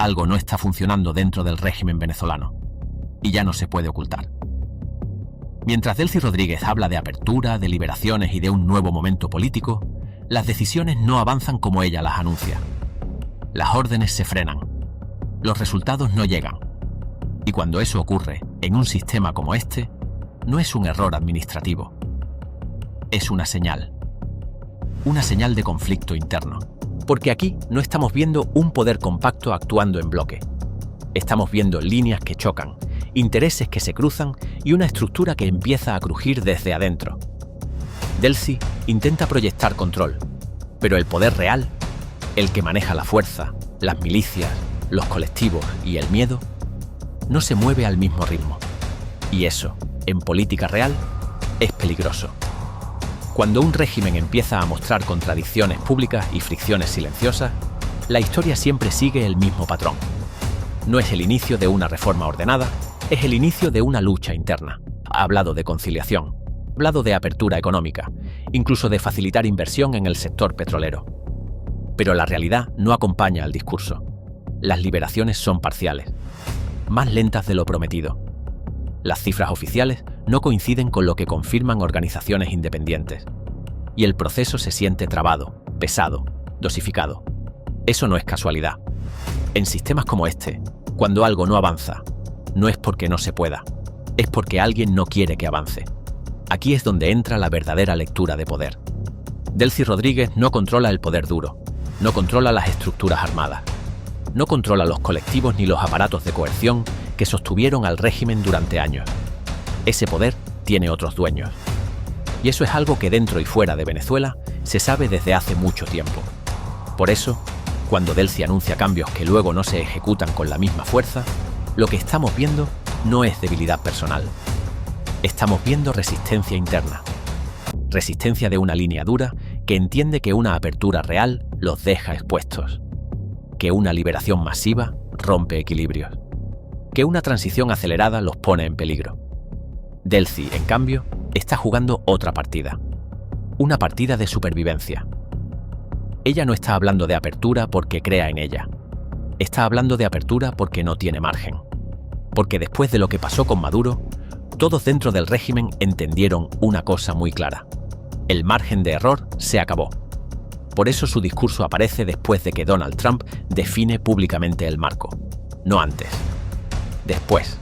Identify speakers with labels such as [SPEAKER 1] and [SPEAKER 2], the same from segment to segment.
[SPEAKER 1] algo no está funcionando dentro del régimen venezolano, y ya no se puede ocultar. Mientras Delcy Rodríguez habla de apertura, de liberaciones y de un nuevo momento político, las decisiones no avanzan como ella las anuncia. Las órdenes se frenan, los resultados no llegan. Y cuando eso ocurre en un sistema como este, no es un error administrativo, es una señal de conflicto interno. Porque aquí no estamos viendo un poder compacto actuando en bloque. Estamos viendo líneas que chocan, intereses que se cruzan y una estructura que empieza a crujir desde adentro. Delcy intenta proyectar control, pero el poder real, el que maneja la fuerza, las milicias, los colectivos y el miedo, no se mueve al mismo ritmo. Y eso, en política real, es peligroso. Cuando un régimen empieza a mostrar contradicciones públicas y fricciones silenciosas, la historia siempre sigue el mismo patrón. No es el inicio de una reforma ordenada, es el inicio de una lucha interna. Ha hablado de conciliación, ha hablado de apertura económica, incluso de facilitar inversión en el sector petrolero. Pero la realidad no acompaña al discurso. Las liberaciones son parciales, más lentas de lo prometido. Las cifras oficiales no coinciden con lo que confirman organizaciones independientes. Y el proceso se siente trabado, pesado, dosificado. Eso no es casualidad. En sistemas como este, cuando algo no avanza, no es porque no se pueda, es porque alguien no quiere que avance. Aquí es donde entra la verdadera lectura de poder. Delcy Rodríguez no controla el poder duro, no controla las estructuras armadas, no controla los colectivos ni los aparatos de coerción que sostuvieron al régimen durante años. Ese poder tiene otros dueños. Y eso es algo que dentro y fuera de Venezuela se sabe desde hace mucho tiempo. Por eso, cuando Delcy anuncia cambios que luego no se ejecutan con la misma fuerza, lo que estamos viendo no es debilidad personal. Estamos viendo resistencia interna. Resistencia de una línea dura que entiende que una apertura real los deja expuestos. Que una liberación masiva rompe equilibrios. Que una transición acelerada los pone en peligro. Delcy, en cambio, está jugando otra partida. Una partida de supervivencia. Ella no está hablando de apertura porque crea en ella. Está hablando de apertura porque no tiene margen. Porque después de lo que pasó con Maduro, todos dentro del régimen entendieron una cosa muy clara. El margen de error se acabó. Por eso su discurso aparece después de que Donald Trump define públicamente el marco. No antes. Después.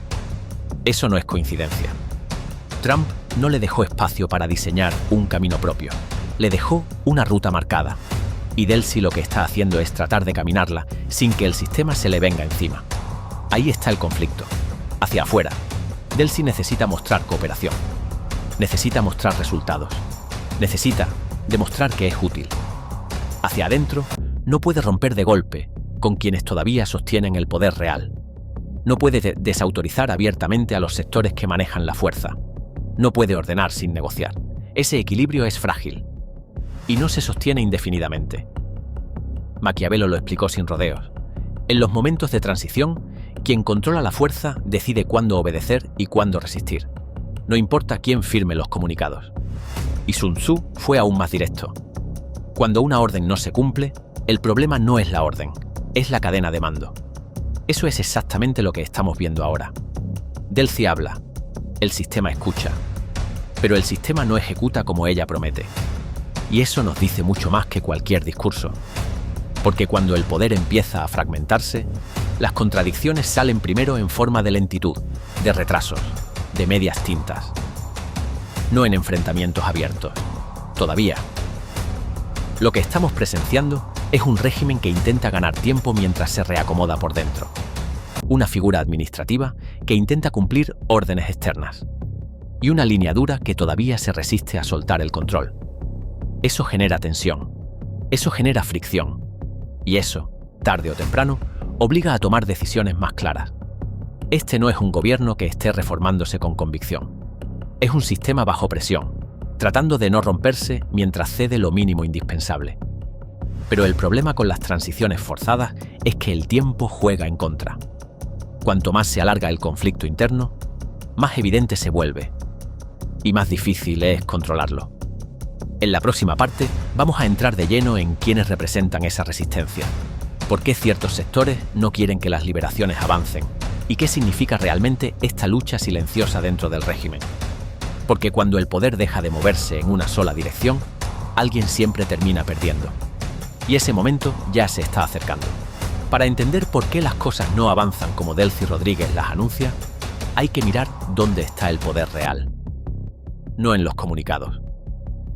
[SPEAKER 1] Eso no es coincidencia. Trump no le dejó espacio para diseñar un camino propio. Le dejó una ruta marcada. Y Delcy lo que está haciendo es tratar de caminarla sin que el sistema se le venga encima. Ahí está el conflicto. Hacia afuera, Delcy necesita mostrar cooperación. Necesita mostrar resultados. Necesita demostrar que es útil. Hacia adentro, no puede romper de golpe con quienes todavía sostienen el poder real. No puede desautorizar abiertamente a los sectores que manejan la fuerza. No puede ordenar sin negociar. Ese equilibrio es frágil y no se sostiene indefinidamente. Maquiavelo lo explicó sin rodeos. En los momentos de transición, quien controla la fuerza decide cuándo obedecer y cuándo resistir. No importa quién firme los comunicados. Y Sun Tzu fue aún más directo. Cuando una orden no se cumple, el problema no es la orden, es la cadena de mando. Eso es exactamente lo que estamos viendo ahora. Delcy habla, el sistema escucha, pero el sistema no ejecuta como ella promete. Y eso nos dice mucho más que cualquier discurso. Porque cuando el poder empieza a fragmentarse, las contradicciones salen primero en forma de lentitud, de retrasos, de medias tintas. No en enfrentamientos abiertos. Todavía. Lo que estamos presenciando es un régimen que intenta ganar tiempo mientras se reacomoda por dentro. Una figura administrativa que intenta cumplir órdenes externas. Y una línea dura que todavía se resiste a soltar el control. Eso genera tensión. Eso genera fricción. Y eso, tarde o temprano, obliga a tomar decisiones más claras. Este no es un gobierno que esté reformándose con convicción. Es un sistema bajo presión, tratando de no romperse mientras cede lo mínimo indispensable. Pero el problema con las transiciones forzadas es que el tiempo juega en contra. Cuanto más se alarga el conflicto interno, más evidente se vuelve y más difícil es controlarlo. En la próxima parte vamos a entrar de lleno en quiénes representan esa resistencia, ¿Por qué ciertos sectores no quieren que las liberaciones avancen? ¿Y qué significa realmente esta lucha silenciosa dentro del régimen? Porque cuando el poder deja de moverse en una sola dirección, alguien siempre termina perdiendo. Y ese momento ya se está acercando. Para entender por qué las cosas no avanzan como Delcy Rodríguez las anuncia, hay que mirar dónde está el poder real. No en los comunicados,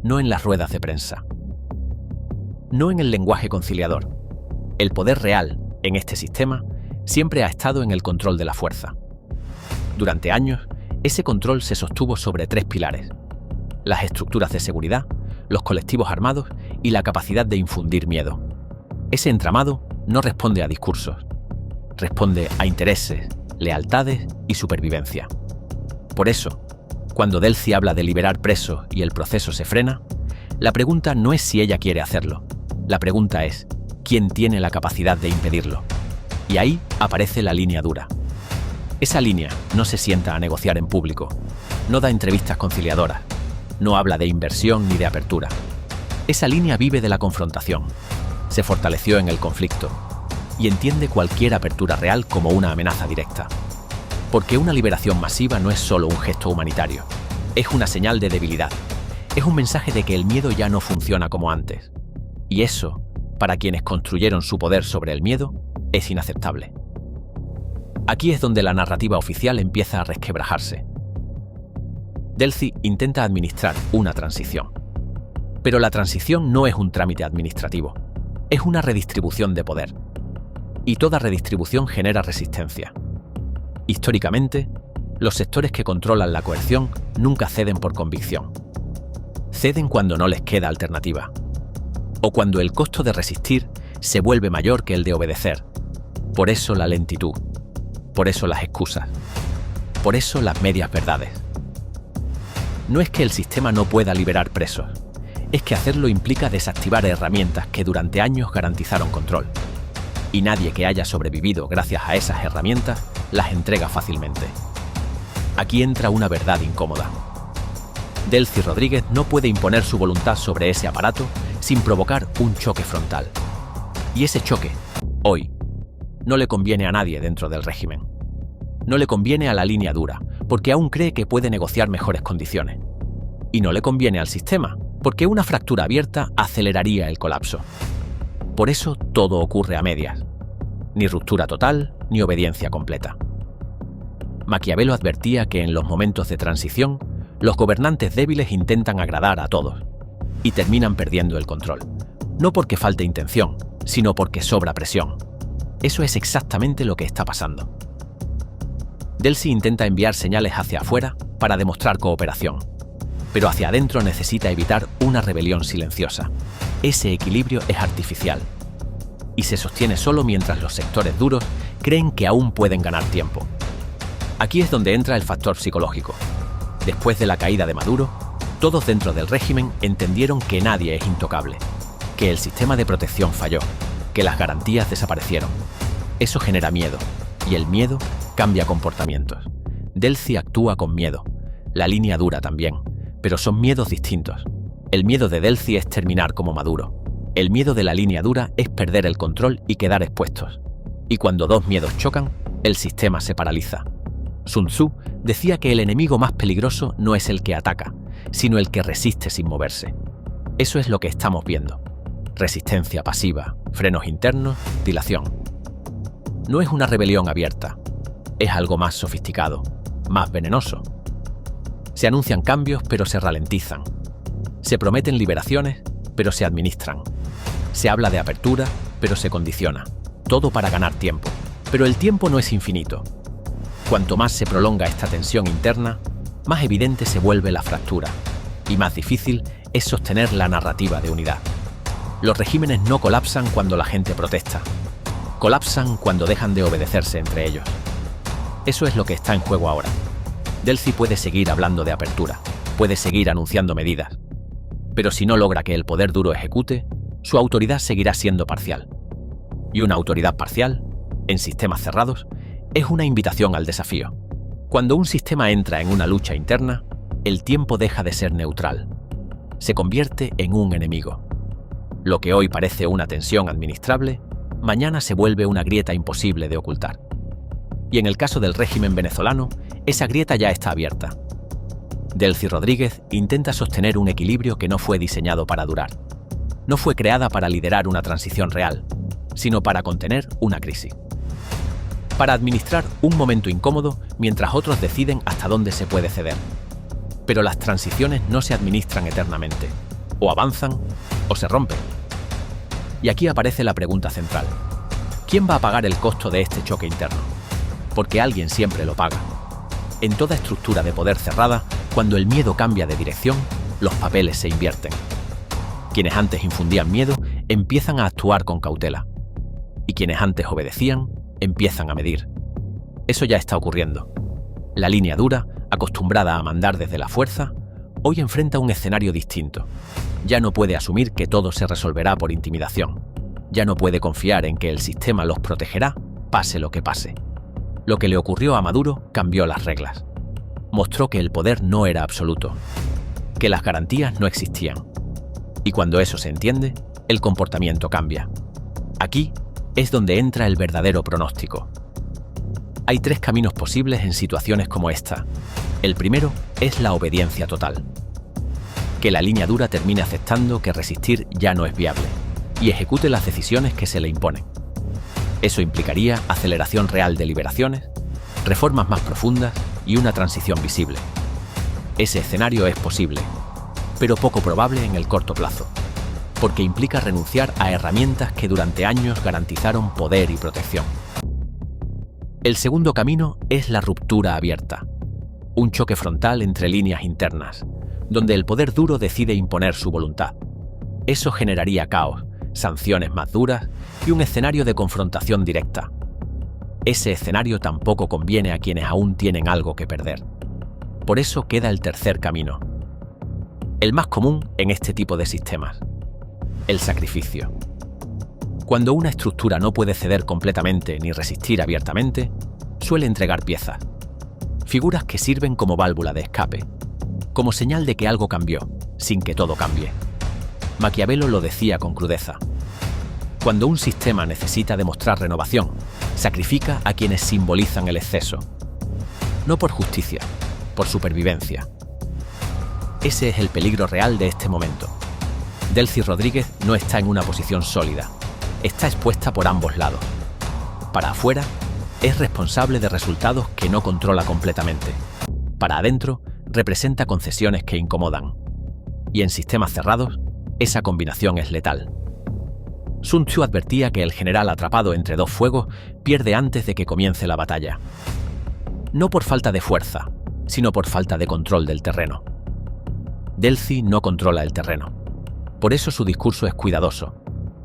[SPEAKER 1] no en las ruedas de prensa, no en el lenguaje conciliador. El poder real, en este sistema, siempre ha estado en el control de la fuerza. Durante años, ese control se sostuvo sobre 3 pilares: las estructuras de seguridad, los colectivos armados y la capacidad de infundir miedo. Ese entramado no responde a discursos, responde a intereses, lealtades y supervivencia. Por eso, cuando Delcy habla de liberar presos y el proceso se frena, la pregunta no es si ella quiere hacerlo, la pregunta es ¿quién tiene la capacidad de impedirlo? Y ahí aparece la línea dura. Esa línea no se sienta a negociar en público, no da entrevistas conciliadoras, no habla de inversión ni de apertura. Esa línea vive de la confrontación, se fortaleció en el conflicto y entiende cualquier apertura real como una amenaza directa. Porque una liberación masiva no es solo un gesto humanitario, es una señal de debilidad, es un mensaje de que el miedo ya no funciona como antes. Y eso, para quienes construyeron su poder sobre el miedo, es inaceptable. Aquí es donde la narrativa oficial empieza a resquebrajarse. Delcy intenta administrar una transición. Pero la transición no es un trámite administrativo, es una redistribución de poder. Y toda redistribución genera resistencia. Históricamente, los sectores que controlan la coerción nunca ceden por convicción. Ceden cuando no les queda alternativa. O cuando el costo de resistir se vuelve mayor que el de obedecer. Por eso la lentitud. Por eso las excusas. Por eso las medias verdades. No es que el sistema no pueda liberar presos. Es que hacerlo implica desactivar herramientas que durante años garantizaron control. Y nadie que haya sobrevivido gracias a esas herramientas las entrega fácilmente. Aquí entra una verdad incómoda. Delcy Rodríguez no puede imponer su voluntad sobre ese aparato sin provocar un choque frontal. Y ese choque, hoy, no le conviene a nadie dentro del régimen. No le conviene a la línea dura, porque aún cree que puede negociar mejores condiciones. Y no le conviene al sistema, porque una fractura abierta aceleraría el colapso. Por eso todo ocurre a medias. Ni ruptura total, ni obediencia completa. Maquiavelo advertía que en los momentos de transición, los gobernantes débiles intentan agradar a todos y terminan perdiendo el control. No porque falte intención, sino porque sobra presión. Eso es exactamente lo que está pasando. Delcy intenta enviar señales hacia afuera para demostrar cooperación, pero hacia adentro necesita evitar una rebelión silenciosa. Ese equilibrio es artificial y se sostiene solo mientras los sectores duros creen que aún pueden ganar tiempo. Aquí es donde entra el factor psicológico. Después de la caída de Maduro, todos dentro del régimen entendieron que nadie es intocable, que el sistema de protección falló, que las garantías desaparecieron. Eso genera miedo, y el miedo cambia comportamientos. Delcy actúa con miedo, la línea dura también, pero son miedos distintos. El miedo de Delcy es terminar como Maduro. El miedo de la línea dura es perder el control y quedar expuestos. Y cuando dos miedos chocan, el sistema se paraliza. Sun Tzu decía que el enemigo más peligroso no es el que ataca, sino el que resiste sin moverse. Eso es lo que estamos viendo. Resistencia pasiva, frenos internos, dilación. No es una rebelión abierta, es algo más sofisticado, más venenoso. Se anuncian cambios, pero se ralentizan. Se prometen liberaciones, pero se administran. Se habla de apertura, pero se condiciona. Todo para ganar tiempo. Pero el tiempo no es infinito. Cuanto más se prolonga esta tensión interna, más evidente se vuelve la fractura y más difícil es sostener la narrativa de unidad. Los regímenes no colapsan cuando la gente protesta. Colapsan cuando dejan de obedecerse entre ellos. Eso es lo que está en juego ahora. Delcy puede seguir hablando de apertura, puede seguir anunciando medidas, pero si no logra que el poder duro ejecute, su autoridad seguirá siendo parcial. Y una autoridad parcial, en sistemas cerrados, es una invitación al desafío. Cuando un sistema entra en una lucha interna, el tiempo deja de ser neutral. Se convierte en un enemigo. Lo que hoy parece una tensión administrable, mañana se vuelve una grieta imposible de ocultar. Y en el caso del régimen venezolano, esa grieta ya está abierta. Delcy Rodríguez intenta sostener un equilibrio que no fue diseñado para durar. No fue creada para liderar una transición real, sino para contener una crisis. Para administrar un momento incómodo mientras otros deciden hasta dónde se puede ceder. Pero las transiciones no se administran eternamente. O avanzan o se rompen. Y aquí aparece la pregunta central. ¿Quién va a pagar el costo de este choque interno? Porque alguien siempre lo paga. En toda estructura de poder cerrada, cuando el miedo cambia de dirección, los papeles se invierten. Quienes antes infundían miedo empiezan a actuar con cautela. Y quienes antes obedecían empiezan a medir. Eso ya está ocurriendo. La línea dura, acostumbrada a mandar desde la fuerza, hoy enfrenta un escenario distinto. Ya no puede asumir que todo se resolverá por intimidación. Ya no puede confiar en que el sistema los protegerá, pase lo que pase. Lo que le ocurrió a Maduro cambió las reglas. Mostró que el poder no era absoluto, que las garantías no existían. Y cuando eso se entiende, el comportamiento cambia. Aquí es donde entra el verdadero pronóstico. Hay 3 caminos posibles en situaciones como esta. El primero es la obediencia total. Que la línea dura termine aceptando que resistir ya no es viable y ejecute las decisiones que se le imponen. Eso implicaría aceleración real de liberaciones, reformas más profundas y una transición visible. Ese escenario es posible, pero poco probable en el corto plazo, porque implica renunciar a herramientas que durante años garantizaron poder y protección. El segundo camino es la ruptura abierta, un choque frontal entre líneas internas, donde el poder duro decide imponer su voluntad. Eso generaría caos, sanciones más duras y un escenario de confrontación directa. Ese escenario tampoco conviene a quienes aún tienen algo que perder. Por eso queda el tercer camino, el más común en este tipo de sistemas: el sacrificio. Cuando una estructura no puede ceder completamente ni resistir abiertamente, suele entregar piezas, figuras que sirven como válvula de escape, como señal de que algo cambió, sin que todo cambie. Maquiavelo lo decía con crudeza: cuando un sistema necesita demostrar renovación, sacrifica a quienes simbolizan el exceso. No por justicia, por supervivencia. Ese es el peligro real de este momento. Delcy Rodríguez no está en una posición sólida, está expuesta por ambos lados. Para afuera, es responsable de resultados que no controla completamente. Para adentro, representa concesiones que incomodan. Y en sistemas cerrados, esa combinación es letal. Sun Tzu advertía que el general atrapado entre 2 fuegos pierde antes de que comience la batalla. No por falta de fuerza, sino por falta de control del terreno. Delcy no controla el terreno. Por eso su discurso es cuidadoso.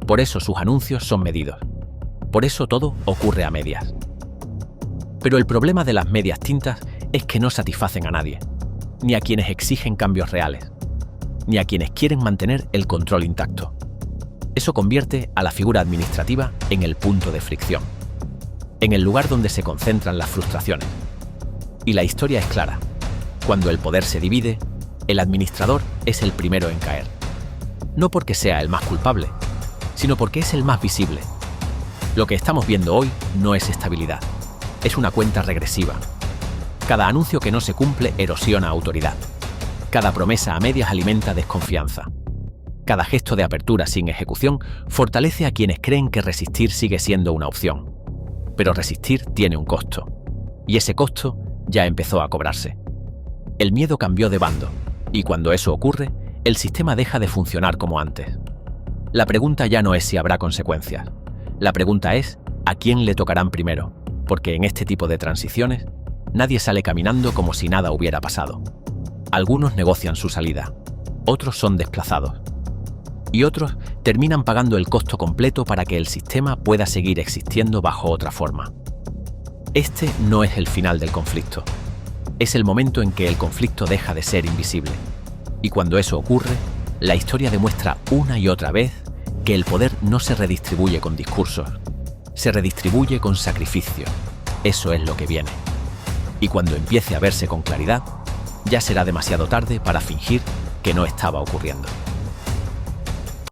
[SPEAKER 1] Por eso sus anuncios son medidos. Por eso todo ocurre a medias. Pero el problema de las medias tintas es que no satisfacen a nadie, ni a quienes exigen cambios reales, ni a quienes quieren mantener el control intacto. Eso convierte a la figura administrativa en el punto de fricción, en el lugar donde se concentran las frustraciones. Y la historia es clara. Cuando el poder se divide, el administrador es el primero en caer. No porque sea el más culpable, sino porque es el más visible. Lo que estamos viendo hoy no es estabilidad, es una cuenta regresiva. Cada anuncio que no se cumple erosiona autoridad. Cada promesa a medias alimenta desconfianza. Cada gesto de apertura sin ejecución fortalece a quienes creen que resistir sigue siendo una opción. Pero resistir tiene un costo. Y ese costo ya empezó a cobrarse. El miedo cambió de bando, y cuando eso ocurre, el sistema deja de funcionar como antes. La pregunta ya no es si habrá consecuencias. La pregunta es ¿a quién le tocarán primero? Porque en este tipo de transiciones, nadie sale caminando como si nada hubiera pasado. Algunos negocian su salida, otros son desplazados. Y otros terminan pagando el costo completo para que el sistema pueda seguir existiendo bajo otra forma. Este no es el final del conflicto. Es el momento en que el conflicto deja de ser invisible. Y cuando eso ocurre, la historia demuestra una y otra vez que el poder no se redistribuye con discursos, se redistribuye con sacrificio. Eso es lo que viene. Y cuando empiece a verse con claridad, ya será demasiado tarde para fingir que no estaba ocurriendo.